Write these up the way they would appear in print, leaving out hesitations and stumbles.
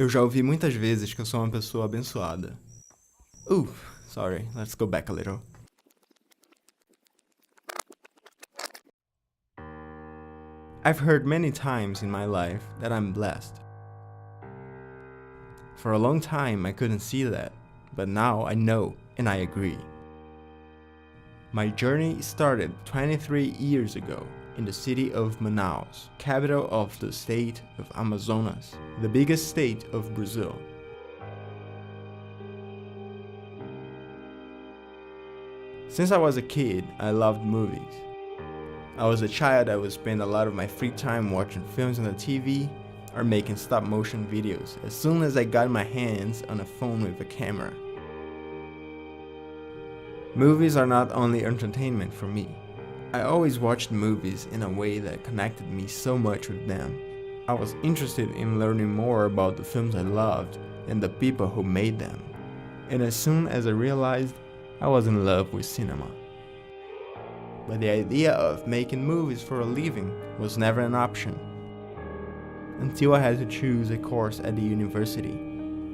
Eu já ouvi muitas vezes que eu sou uma pessoa abençoada. Sorry, let's go back a little. I've heard many times in my life that I'm blessed. For a long time I couldn't see that, but now I know and I agree. My journey started 23 years ago in the city of Manaus, capital of the state of Amazonas, the biggest state of Brazil. Since I was a kid, I loved movies. I was a child that would spend a lot of my free time watching films on the TV or making stop-motion videos as soon as I got my hands on a phone with a camera. Movies are not only entertainment for me. I always watched movies in a way that connected me so much with them. I was interested in learning more about the films I loved and the people who made them. And as soon as I realized, I was in love with cinema. But the idea of making movies for a living was never an option, until I had to choose a course at the university.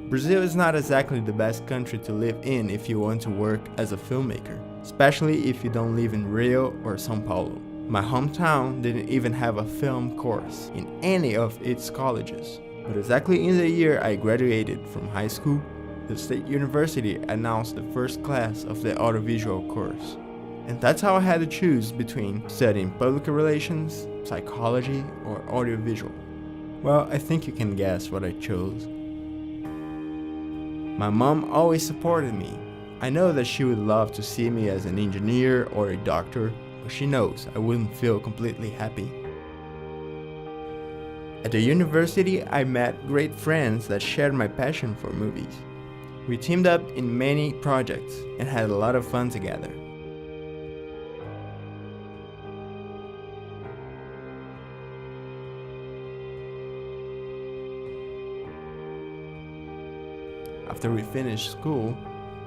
Brazil is not exactly the best country to live in if you want to work as a filmmaker, especially if you don't live in Rio or São Paulo. My hometown didn't even have a film course in any of its colleges. But exactly in the year I graduated from high school, the state university announced the first class of the audiovisual course. And that's how I had to choose between studying public relations, psychology, or audiovisual. Well, I think you can guess what I chose. My mom always supported me. I know that she would love to see me as an engineer or a doctor, but she knows I wouldn't feel completely happy. At the university, I met great friends that shared my passion for movies. We teamed up in many projects and had a lot of fun together. After we finished school,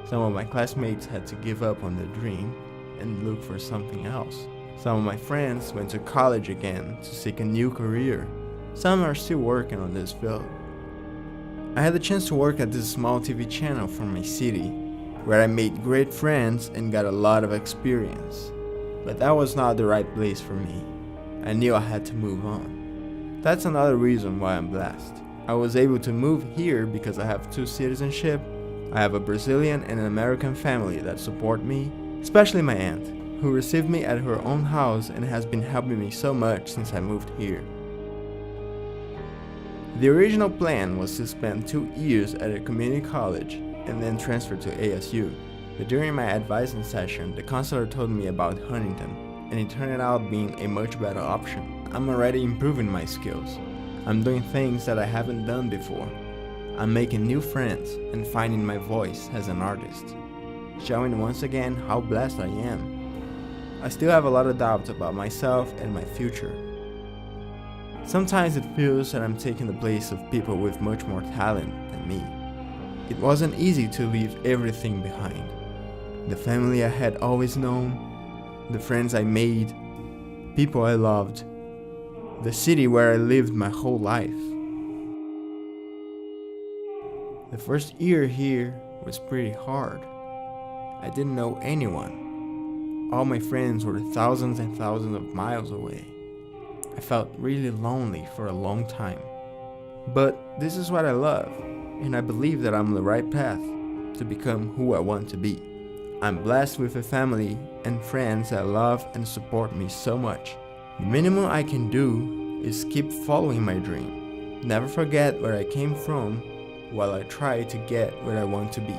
some of my classmates had to give up on their dream and look for something else. Some of my friends went to college again to seek a new career. Some are still working on this field. I had the chance to work at this small TV channel from my city, where I made great friends and got a lot of experience. But that was not the right place for me. I knew I had to move on. That's another reason why I'm blessed. I was able to move here because I have two citizenship. I have a Brazilian and an American family that support me, especially my aunt, who received me at her own house and has been helping me so much since I moved here. The original plan was to spend 2 years at a community college and then transfer to ASU, but during my advising session, the counselor told me about Huntington, and it turned out being a much better option. I'm already improving my skills. I'm doing things that I haven't done before. I'm making new friends and finding my voice as an artist, showing once again how blessed I am. I still have a lot of doubts about myself and my future. Sometimes it feels that I'm taking the place of people with much more talent than me. It wasn't easy to leave everything behind. The family I had always known, the friends I made, people I loved, the city where I lived my whole life. The first year here was pretty hard. I didn't know anyone. All my friends were thousands and thousands of miles away. I felt really lonely for a long time. But this is what I love, and I believe that I'm on the right path to become who I want to be. I'm blessed with a family and friends that love and support me so much. The minimum I can do is keep following my dream. Never forget where I came from while I try to get where I want to be.